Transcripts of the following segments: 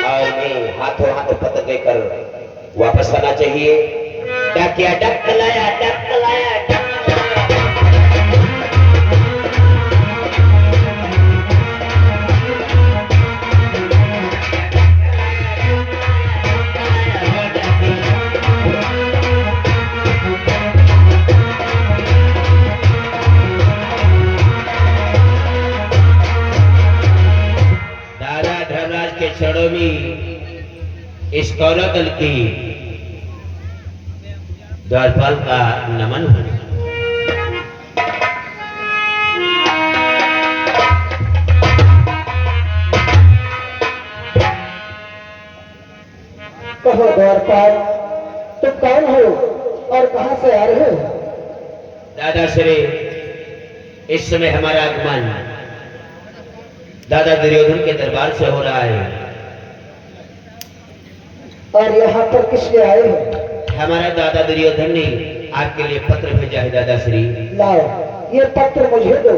और मैं हाथों हाथ पत्र देकर वापस आना चाहिए। डाकिया डक लाया डक लाया डक चरणों में इस कौरव दल की द्वारपाल का नमन हो। कहो द्वारपाल, तुम कौन हो और कहां से आ रहे हो? दादा श्री, इस समय हमारा आगमन दादा दुर्योधन के दरबार से हो रहा है। और यहाँ पर किस लिए आए हो? हमारा दादा दुर्योधन ने आपके लिए पत्र भेजा है दादा श्री। लाओ, ये पत्र मुझे दो।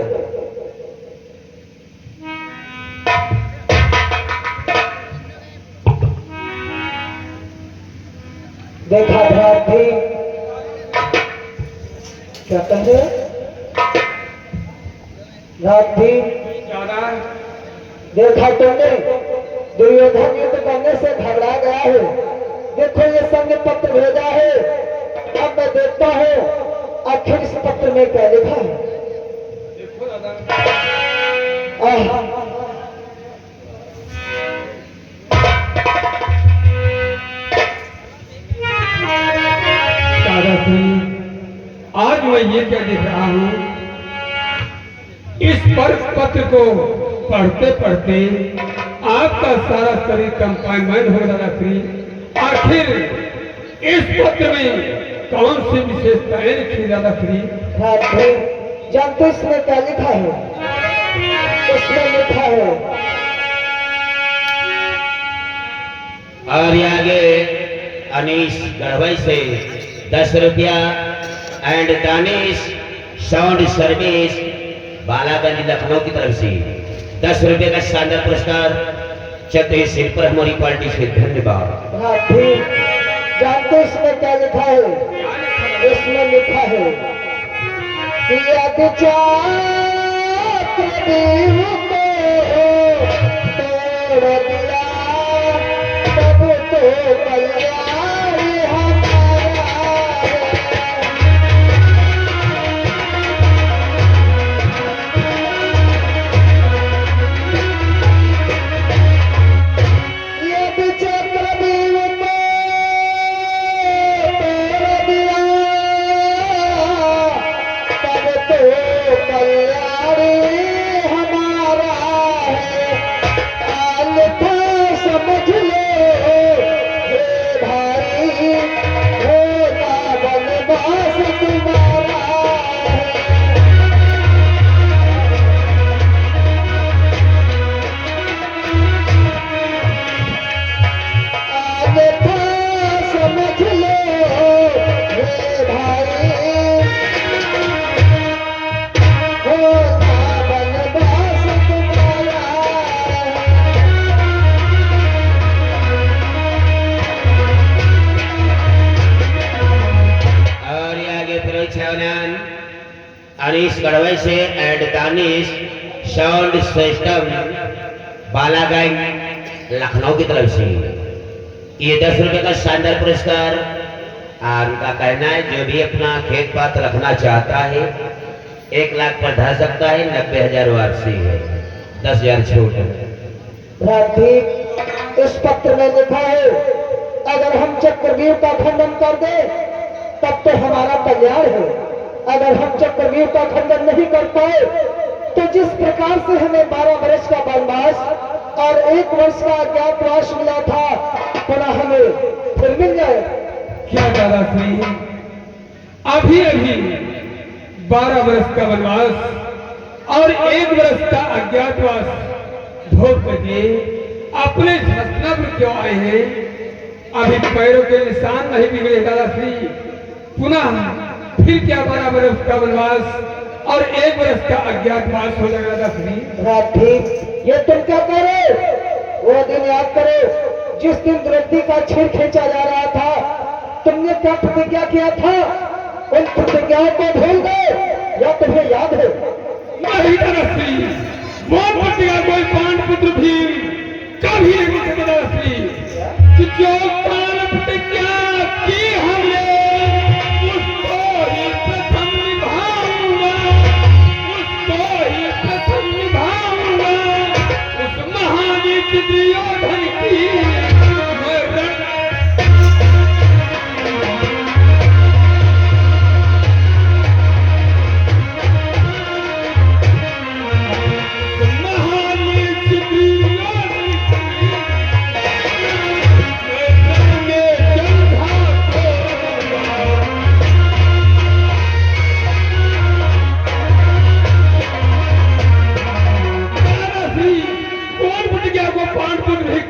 देखा भ्राती, क्या कह रहे? भ्राती, देखा तुमने, दुर्योधन युद्ध करने से घबरा गया है। देखो ये संग पत्र भेजा है। अब मैं देखता हूँ आखिर इस पत्र में क्या लिखा है। देखो दादा, आज मैं ये क्या देख रहा हूँ, इस पर पत्र को पढ़ते पढ़ते आपका सारा शरीर कंपाइनमेंट हो रहा थी। आखिर इस पत्र में कौन सी विशेषताएं लिखी ज्यादा थी? जानते इसमें क्या लिखा है? इसमें लिखा है, और आगे अनीश गढ़वाई से 10 रुपया and Danish sound service Balaganj Lucknow की तरफ से 10 रुपये का शानदार पुरस्कार चतुर सिंह पर हमारी पार्टी से धन्यवाद। हाँ ठीक। जानते इसमें क्या लिखा है? इसमें लिखा है कि देव को तोड़ दिया तब तो कल्याण हमारा है। अनीश गढ़वाई से and Danish sound system Balaganj Lucknow की तरफ से ये 10 रुपये का शानदार पुरस्कार। उनका कहना है जो भी अपना खेत पात रखना चाहता है 1 लाख पर ढा सकता है, 90,000 वार्षिक है, 10,000 छूट है। ठीक। इस पत्र में लिखा है अगर हम चक्रव्यूह का खंडन कर दे तब तो हमारा कल्याण है। अगर हम चक्रव्यूह का खंडन नहीं कर पाए तो जिस प्रकार से हमें 12 वर्ष का वनवास और 1 वर्ष का अज्ञातवास मिला था पुनः हमें फिर मिल जाए। क्या दादा थी, अभी अभी 12 वर्ष का वनवास और 1 वर्ष का अज्ञातवास भोग करके अपने हस्तिनापुर क्यों आए हैं? अभी पैरों के निशान नहीं बिगड़े दादा श्री, पुनः फिर क्या 12 वर्ष का वनवास और 1 वर्ष का अज्ञातवास हो जाएगा दादा श्री? ठीक। ये तुम क्या कह रहे? वो दिन याद करो जिस दिन द्रौपदी का छेड़ खींचा जा रहा था। तुमने क्या प्रतिज्ञा किया था? उन प्रतिज्ञाओं को भूल गए या तुम्हें याद है? नहीं धनश्री, वो प्रतिज्ञा कोई पांडपुत्र भीम कभी नहीं भूल सकता धनश्री। कि जो काल प्रतिज्ञा की हमने उसको ही प्रथम निभाऊंगा, उसको ही प्रथम निभाऊंगा। उस महावीर दुर्योधन की मैं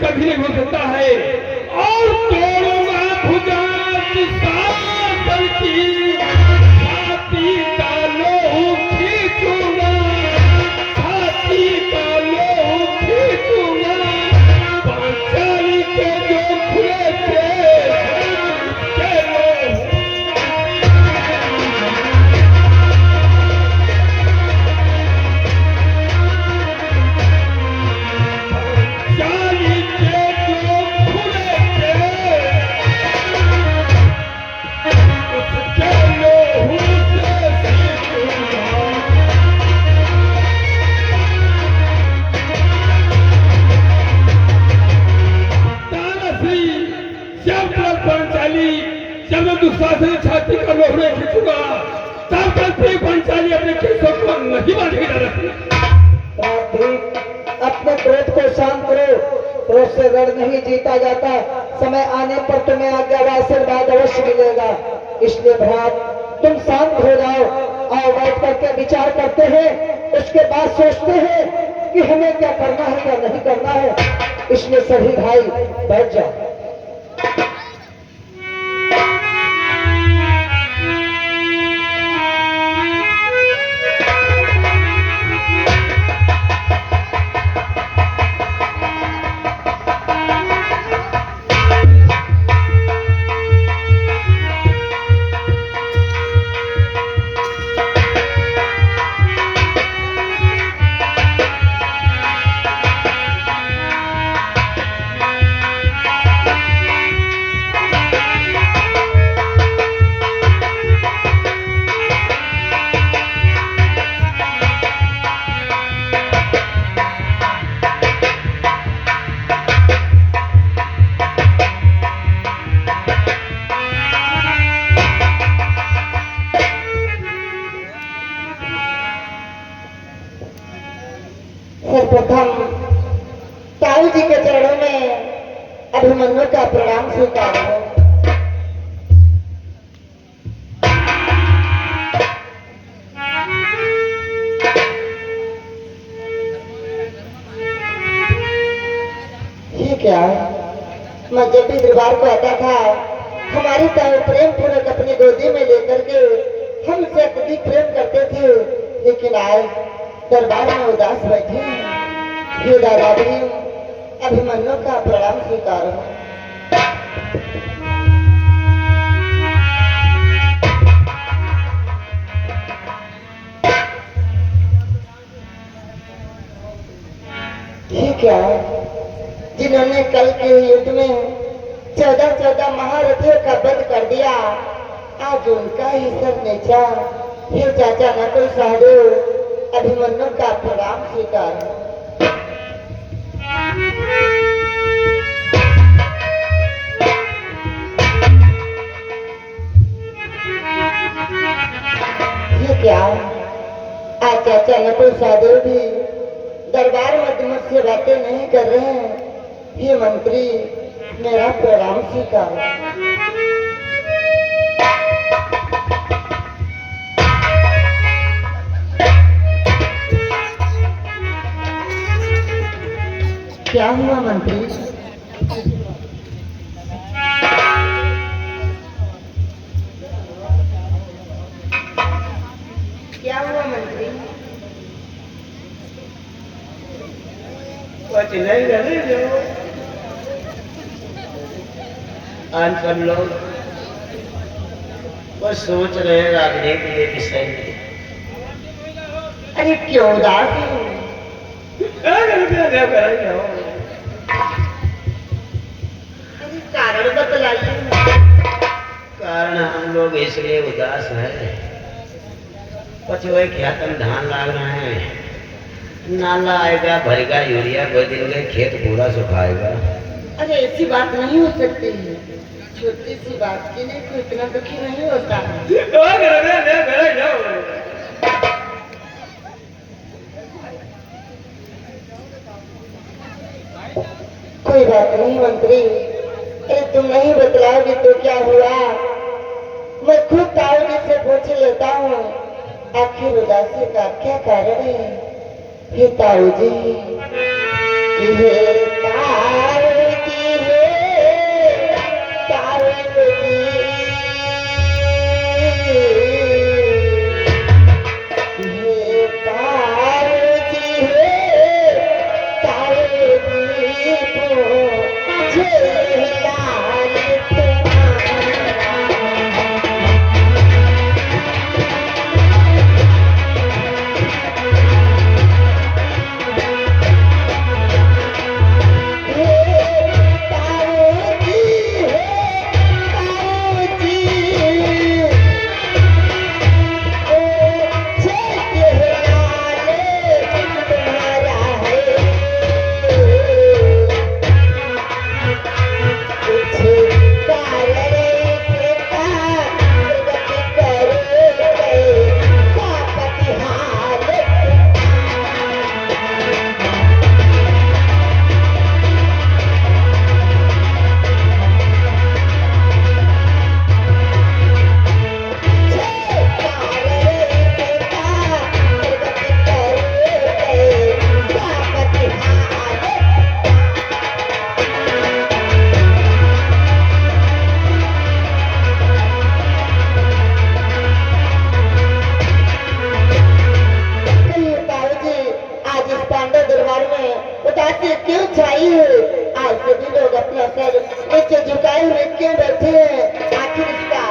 कभी नहीं हो सकता है। और तोड़ूंगा भुजा शासन की, छाती का लोह खींचूंगा, छाती का लोह खींचूंगा। पांचाली के जो खुले थे के लोह दुशासन छाती का लोहरे खींचूंगा, तब तक भी पंचाली अपने केसों को नहीं बांधेगा। अपने क्रोध को शांत करो। क्रोध से रण नहीं जीता जाता। समय आने पर तुम्हें आज्ञा व आशीर्वाद अवश्य मिलेगा। इसलिए भ्रात तुम शांत हो जाओ। आओ बैठ करके विचार करते हैं, उसके बाद सोचते हैं कि हमें क्या करना है क्या नहीं करना है। इसलिए सभी भाई बैठ जाओ। सर्वप्रथम ताऊ जी के चरणों में अभिमन्यु का प्रणाम स्वीकार हो। ये क्या? मैं जब भी दरबार को आता था, हमारी ताऊ प्रेम पूर्वक अपनी गोदी में लेकर के हमसे अत्यधिक प्रेम करते थे। लेकिन आज दरबार में उदास बैठे हैं। ये दादा भी अभिमन्यु का प्रणाम स्वीकार हो। ये क्या? जिन्होंने कल के युद्ध में 14 महारथियों का वध कर दिया, आज उनका ही सर नीचा। हे चाचा नकुल सहदेव, अभिमन्यु का प्रणाम स्वीकार है। ये क्या? आज चाचा नकुल सहदेव भी दरबार में मुझसे बातें नहीं कर रहे हैं। ये मंत्री मेरा प्रणाम स्वीकार है। क्या हुआ मंत्री? क्या हुआ मंत्री? कुछ नहीं, आज सब लोग बस सोच रहे हैं राजनीति के विषय में। अरे क्यों उदास हो? अरे कारण बतलाइए। कारण हम लोग इसलिए उदास है, पचोए खेत में धान लाग रहे हैं, नाला आएगा भरेगा यूरिया, कोई दिन में खेत पूरा सुखाएगा। अरे ऐसी बात नहीं हो सकती है, छोटी सी बात के लिए कोई इतना दुखी नहीं होता है। कोई बात नहीं मंत्री, अरे तुम नहीं बतलाओगे तो क्या हुआ, मैं खुद ताऊजी से पूछ लेता हूँ आखिर उदासी का क्या कारण है। हे ताऊजी, हे ताऊजी, हे ताऊजी, हे ताऊजी, हे ताऊजी को झेलाल तुम्हारा। क्यों छाई है? आज सभी लोग अपना सर नीचे झुकाए हुए क्यों बैठे हैं? आखिर इसका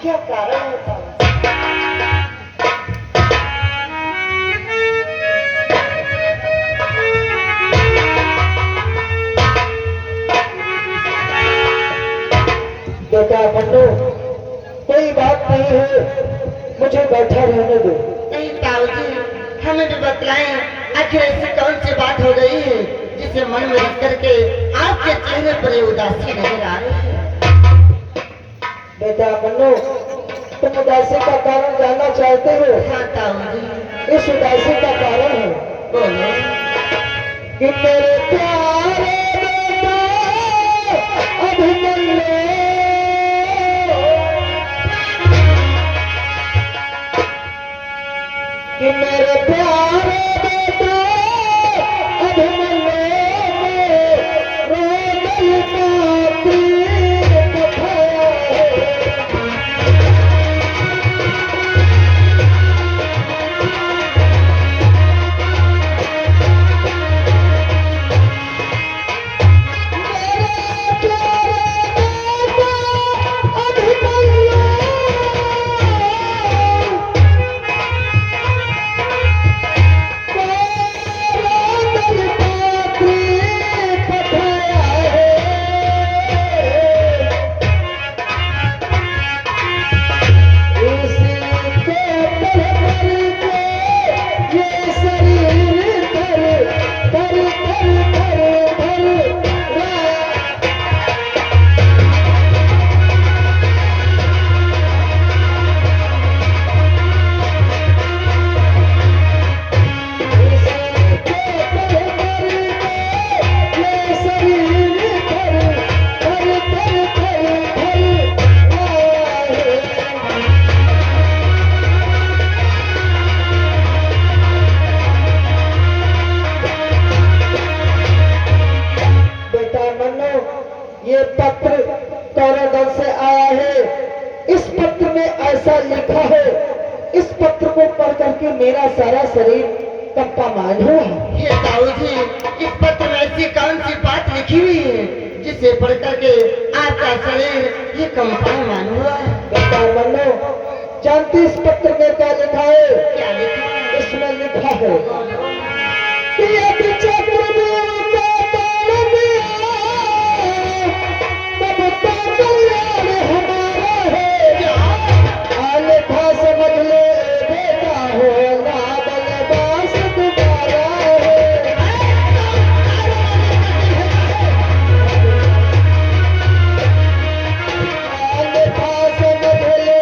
क्या कारण है? बेटा बन्नू, कोई बात नहीं है, मुझे बैठा रहने दो। नहीं ताऊजी, हमें भी बतलाएं आखिर ऐसी कौन सी बात हो गई है जिसे मन में रख करके आपके चेहरे पर ये उदासी नजर आ रही है? बेटा बन्नू, तुम उदासी का कारण जानना चाहते हो? हाँ ताऊजी। इस उदासी का कारण है, बोलो। कि मेरे प्यारे बेटा अभिमन्यु, कि मेरे प्यारे बेटा अभिमन्यु रोदन का तीर कथाया है। ये पत्र तोरागढ़ से आया है। इस पत्र में ऐसा लिखा है, इस पत्र को पढ़ करके मेरा सारा शरीर कंपायमान हुआ है। हे ताऊ जी, इस पत्र में ऐसी कौन सी बात लिखी हुई है जिसे पढ़ करके आपका शरीर ये कंपायमान हुआ है। बेटा मन्नो, जानती इस पत्र में क्या लिखा है? क्या लिखा है? इसमें लिखा है कि यदि चक्रव्यूह का ताड़ दिया, तब तो कल्याण हमारा है। अन्यथा समझ ले बेटा हो ना बलवास तुम्हारा है। अन्यथा समझ ले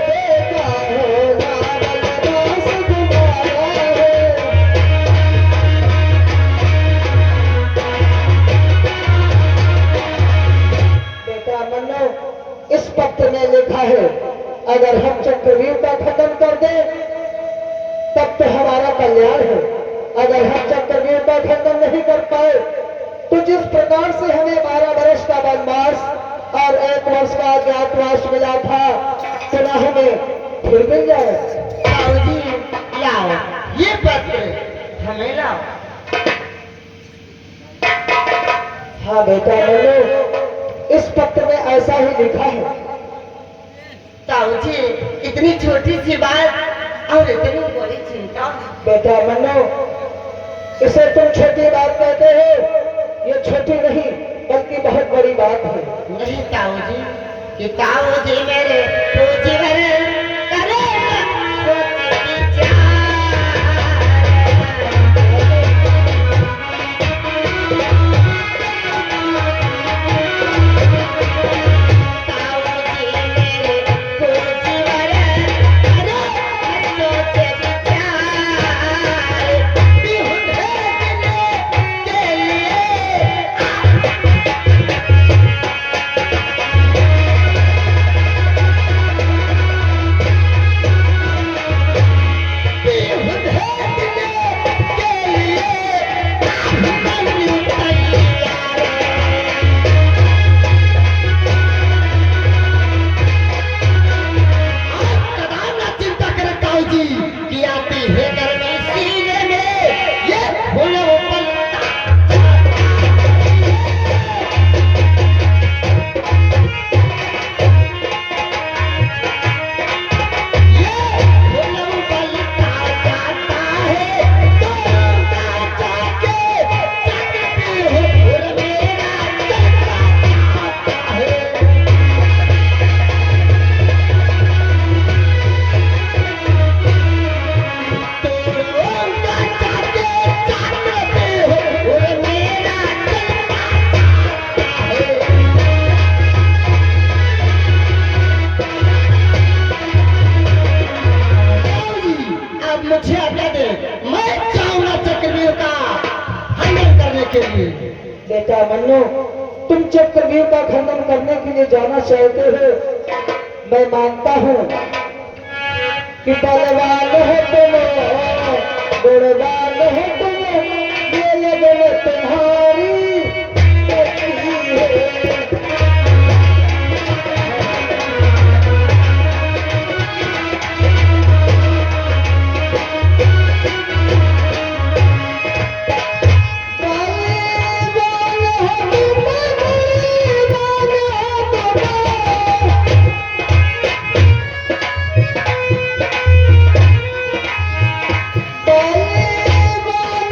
बेटा हो ना बलवास तुम्हारा है। बेटा मन्नो, इस पत्र में लिखा है अगर हम चक्रव्यूह का खत्म कर दें तब तो हमारा कल्याण है। अगर हम चक्रव्यूह का खत्म नहीं कर पाए तो जिस प्रकार से हमें 12 वर्ष का वनवास और 1 वर्ष का अज्ञातवास मिला था, सुना हमें फिर मिल जाए। ताऊजी लाओ ये पत्र हमें लाओ। हाँ बेटा मन्नो, इस पत्र में ऐसा ही लिखा है। ताऊजी इतनी छोटी सी बात और इतनी बड़ी चिंता। बेटा मन्नो, इसे तुम छोटी बात कहते हो, ये छोटी नहीं बल्कि बहुत बड़ी बात है। नहीं ताऊजी, कि ताऊजी मेरे पूजी भरे करे सोच विचार। ताऊजी मेरे पूजी भरे करे सोच विचार। बिहुले के लिए मुझे आज्ञा दे, मैं जाऊंगा चक्रव्यूह का खंडन करने के लिए। बेटा मन्नो, तुम चक्रव्यूह का खंडन करने के लिए जाना चाहते हो, मैं मानता हूँ कि बलवान हो तुम, गुणवान हो तुम, ये लगन तुम्हारी सच्ची है। बलवान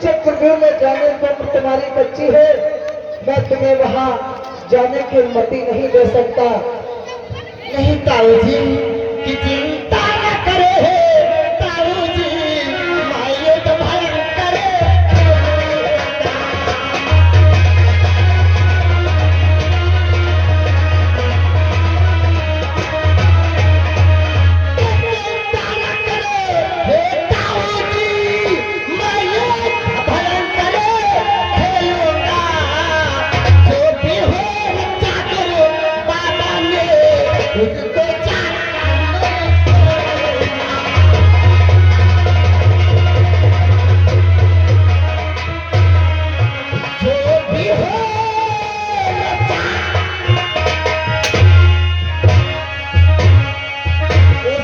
चक्रव्यूह में जाने को तुम्हारी कच्ची है, मैं तुम्हें वहां जाने की अनुमति नहीं दे सकता। नहीं ताऊ जी की चिंता न करे ताऊ जी, माये तो भयंकर चिंता न करे ताऊ जी, माये भयंकर खेलूंगा, जो भी हो रक्षा करो बाबा ने उसको जो भी हो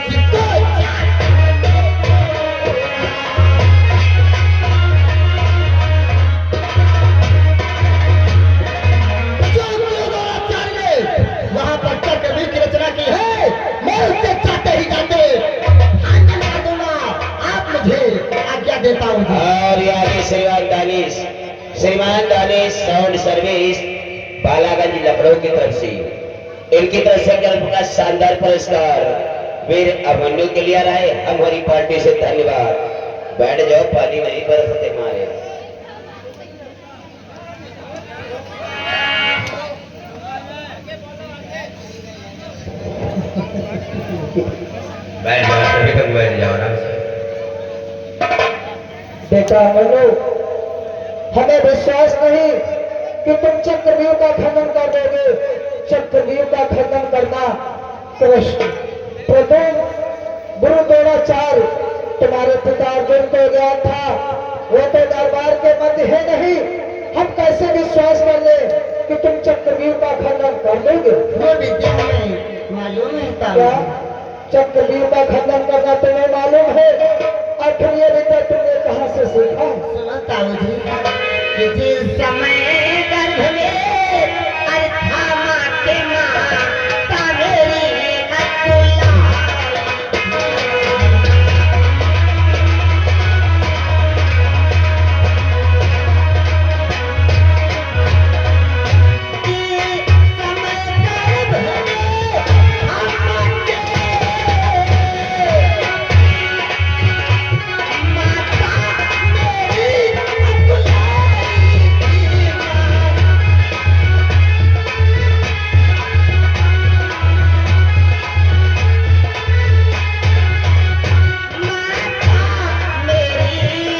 उसको वहां पर चक्रव्यूह की रचना की है, मैं उससे चाहते ही जाते आंदोलन कर दूंगा। आप मुझे आज्ञा देता हूँ जी। और ये आगे श्रीमान दानिश साउंड सर्विस बालागंज लखनऊ की तरफ से, इनकी तरफ से कल्प का शानदार पुरस्कार वीर अभिमन्यु के लिए आ रहा है। हमारी पार्टी से धन्यवाद। बैठ जाओ, पानी नहीं बरसते मारे। बैठ जाओ, सभी तुम बैठ जाओ आराम से। बेटा मनु, हमें विश्वास नहीं कि तुम चक्रव्यूह का खंडन कर दोगे। चक्रव्यूह का खंडन करना कृष्ण, प्रथम गुरु द्रोणाचार्य तुम्हारे पिता अर्जुन को ज्ञान था, वो तो दरबार के मध्य है नहीं। हम कैसे विश्वास कर ले कि तुम चक्रव्यूह का खंडन कर दोगे? वो विद्या हमें मालूम है क्या ताऊ। चक्रव्यूह का खंडन करना तुम्हें मालूम है? आखिर ये विद्या तुमने कहाँ से सीखा? सुनो ताऊ जी कि जिस समय गर्भ में अर्था माँ के माता मेरी अतुला, जिस समय गर्भ में अम्मा के माता मेरी अतुलाई की माता मेरी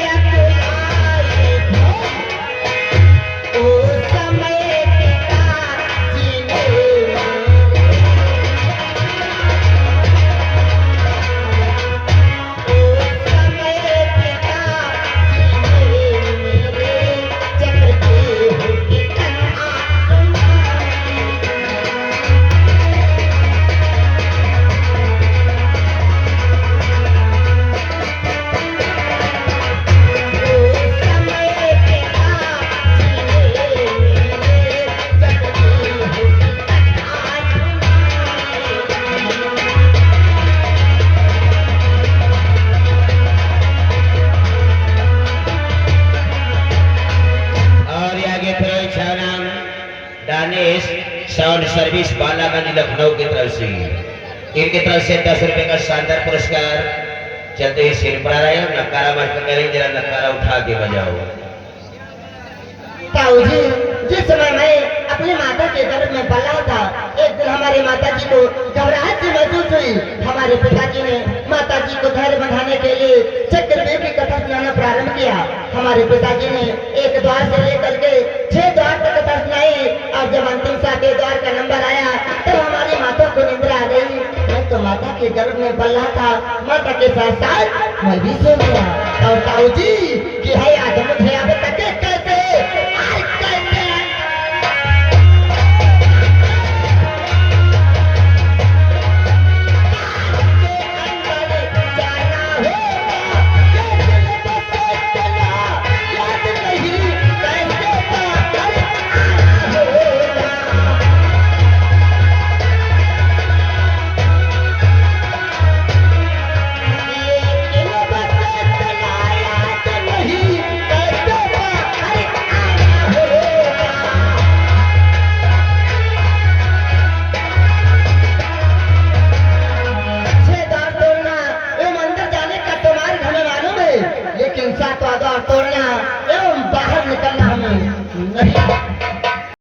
अतुलाई थी, उस समय पिताजी ने उस समय पिताजी ने मेरे चक्रव्यूह की कथा सुनाई। उस समय पिताजी ने मेरे चक्रव्यूह की कथा और ये आगे फिर नाम दानिश साउंड सर्विस बालागंज लखनऊ की तरफ से, इनकी तरफ से 10 रुपए का शानदार पुरस्कार चलते ही सिर पर आ रहे हो। नकारा मत करें, जरा नकारा उठा के बजाओ। ताऊ जी, जिस समय मैं अपनी माता के गर्भ में पला था, एक दिन हमारे माता जी को घबराहट सी महसूस हुई। हमारे पिताजी ने माता जी को धैर्य बढ़ाने के लिए चक्रव्यूह की कथा सुनाना प्रारंभ किया। हमारे पिताजी ने एक द्वार से लेकर के 6 द्वार तक कथा सुनाई, और जब अंतिम 7वें द्वार का नंबर आया तब हमारी माता को निंद्रा आ गई। मैं तो माता के गर्भ में पल रहा था, माता के साथ साथ मैं भी सो गया। और ताऊ जी कि है आज मुझे अब तक कैसे आज कैसे जाना होगा, दिल बसे चला याद नहीं कैसे पाकर आना होगा। लेकिन बसे चला याद नहीं अभी